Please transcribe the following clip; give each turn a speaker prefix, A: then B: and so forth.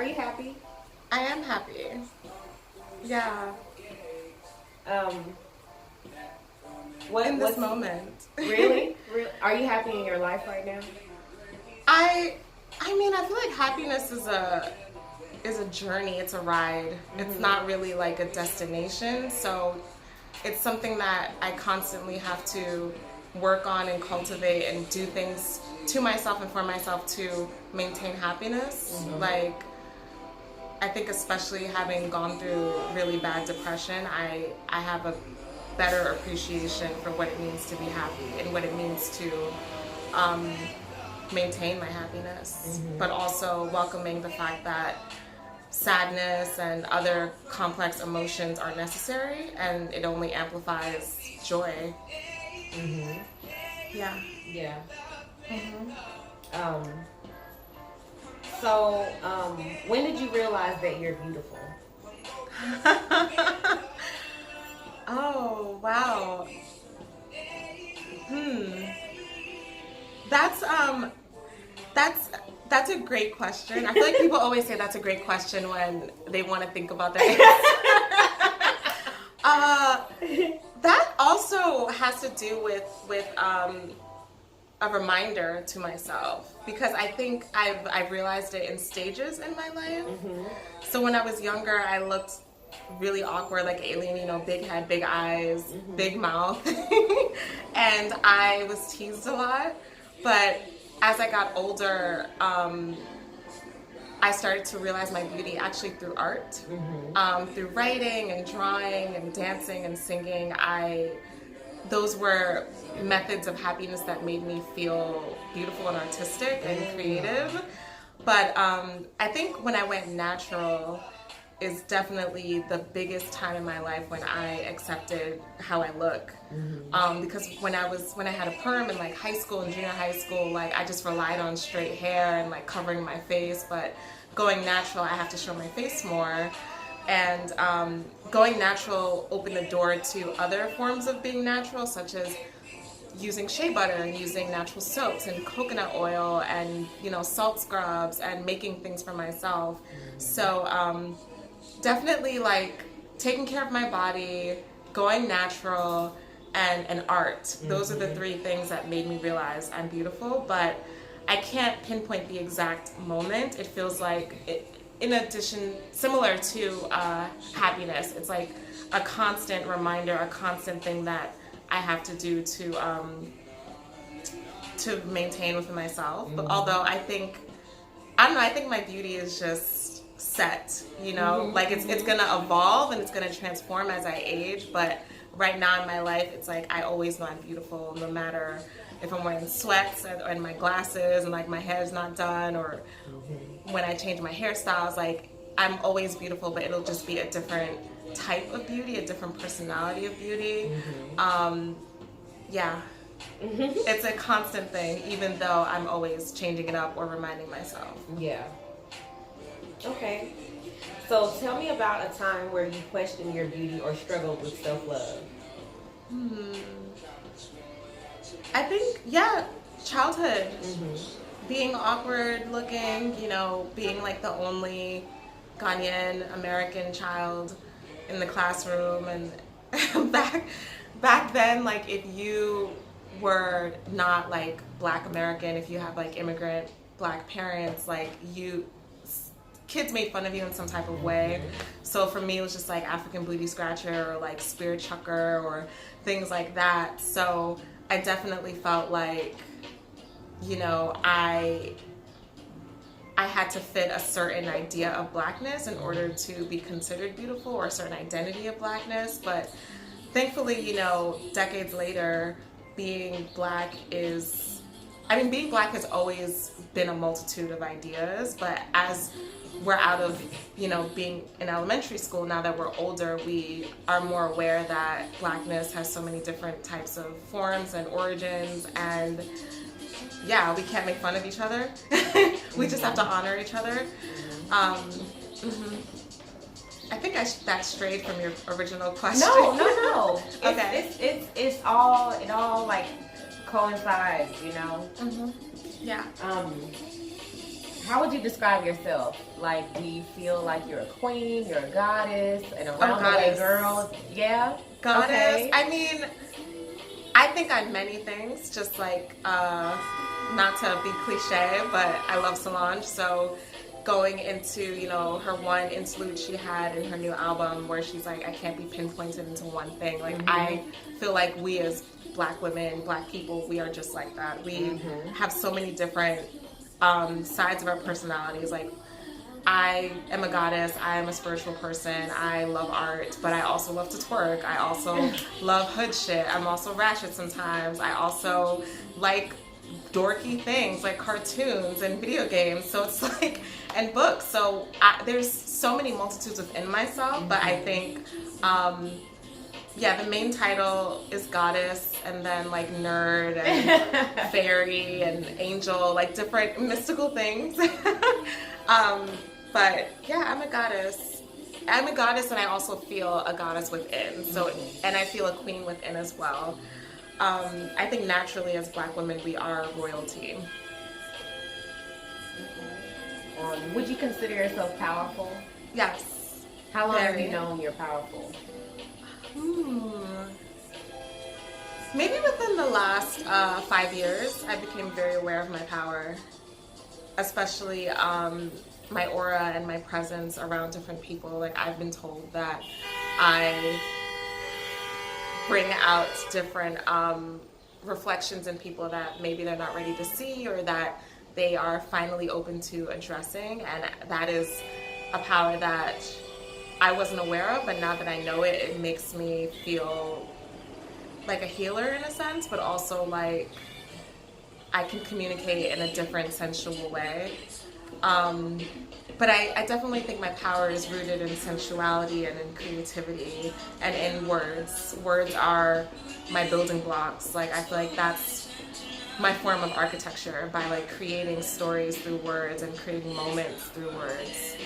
A: Are you happy?
B: I am happy. Yeah.
A: Um,
B: In this
A: what's
B: moment.
A: really? Really? Are you happy in your life right now?
B: I I mean, I feel like happiness is a journey, it's a ride. It's not really like a destination. So it's something that I constantly have to work on and cultivate and do things to myself and for myself to maintain happiness. Like I think especially having gone through really bad depression, I have a better appreciation for what it means to be happy and what it means to um, maintain my happiness, but also welcoming the fact that sadness and other complex emotions are necessary and it only amplifies joy. Yeah.
A: Yeah. Um, when did you realize that you're beautiful?
B: Oh, wow. Hmm. That's that's that's a great question. I feel like people always say that's a great question when they want to think about that. uh, that also has to do with a reminder to myself because I think I've realized it in stages in my life. So when I was younger, I looked really awkward, like alien, big head, big eyes, big mouth, and I was teased a lot. But as I got older, I started to realize my beauty actually through art, through writing and drawing and dancing and singing. Those were methods of happiness that made me feel beautiful and artistic and creative. But I think when I went natural is definitely the biggest time in my life when I accepted how I look. Because when I had a perm in like high school and junior high school, like I just relied on straight hair and like covering my face. But going natural, I have to show my face more. And going natural opened the door to other forms of being natural, such as using shea butter and using natural soaps and coconut oil and salt scrubs and making things for myself. So definitely like taking care of my body, going natural, and art. Those are the three things that made me realize I'm beautiful. But I can't pinpoint the exact moment. It feels like in addition, similar to happiness, it's like a constant reminder, a constant thing that I have to do to maintain within myself. But although I don't know, I think my beauty is just set, like it's gonna evolve and it's gonna transform as I age. But right now in my life, it's like I always know I'm beautiful, no matter if I'm wearing sweats and my glasses and like my hair's not done, or when I change my hairstyles, like I'm always beautiful, but it'll just be a different type of beauty, a different personality of beauty. Yeah. It's a constant thing, even though I'm always changing it up or reminding myself.
A: Yeah. Okay. So tell me about a time where you questioned your beauty or struggled with self-love.
B: I think, yeah, childhood. Being awkward looking, being like the only Ghanaian American child in the classroom. And back then, like if you were not like Black American, if you have like immigrant Black parents, like kids made fun of you in some type of way. So for me, it was just like African booty scratcher or like spirit chucker or things like that. So I definitely felt like, I had to fit a certain idea of Blackness in order to be considered beautiful, or a certain identity of Blackness. But thankfully, decades later, being Black being Black has always been a multitude of ideas, but as we're out of, being in elementary school, now that we're older, we are more aware that Blackness has so many different types of forms and origins, and yeah, we can't make fun of each other. We just have to honor each other. I think that strayed from your original question.
A: No.
B: Okay.
A: It all like coincides,
B: Yeah.
A: How would you describe yourself? Like, do you feel like you're a queen, you're a goddess, an around the way
B: goddess.
A: girl? Yeah?
B: Goddess.
A: Okay.
B: I mean, I think I'm many things, just like, not to be cliche, but I love Solange, so going into, you know, her one interlude she had in her new album where she's like, I can't be pinpointed into one thing. Like, I feel like we as black women, black people, we are just like that. We have so many different sides of our personalities. Like, I am a goddess, I am a spiritual person, I love art, but I also love to twerk. I also love hood shit. I'm also ratchet sometimes. I also like dorky things like cartoons and video games. So it's like, and books. So there's so many multitudes within myself, but I think, yeah, the main title is goddess, and then like nerd and fairy and angel, like different mystical things. But yeah, I'm a goddess. I'm a goddess, and I also feel a goddess within. So, and I feel a queen within as well. I think naturally, as black women, we are royalty.
A: Would you consider yourself powerful?
B: Yes.
A: How long have
B: Very.
A: you known you're powerful?
B: Maybe within the last 5 years, I became very aware of my power, especially my aura and my presence around different people. Like, I've been told that I bring out different reflections in people that maybe they're not ready to see, or that they are finally open to addressing, and that is a power that I wasn't aware of, but now that I know it, it makes me feel like a healer in a sense, but also like I can communicate in a different sensual way. But I definitely think my power is rooted in sensuality and in creativity and in words. Words are my building blocks. Like, I feel like that's my form of architecture, by like creating stories through words and creating moments through words.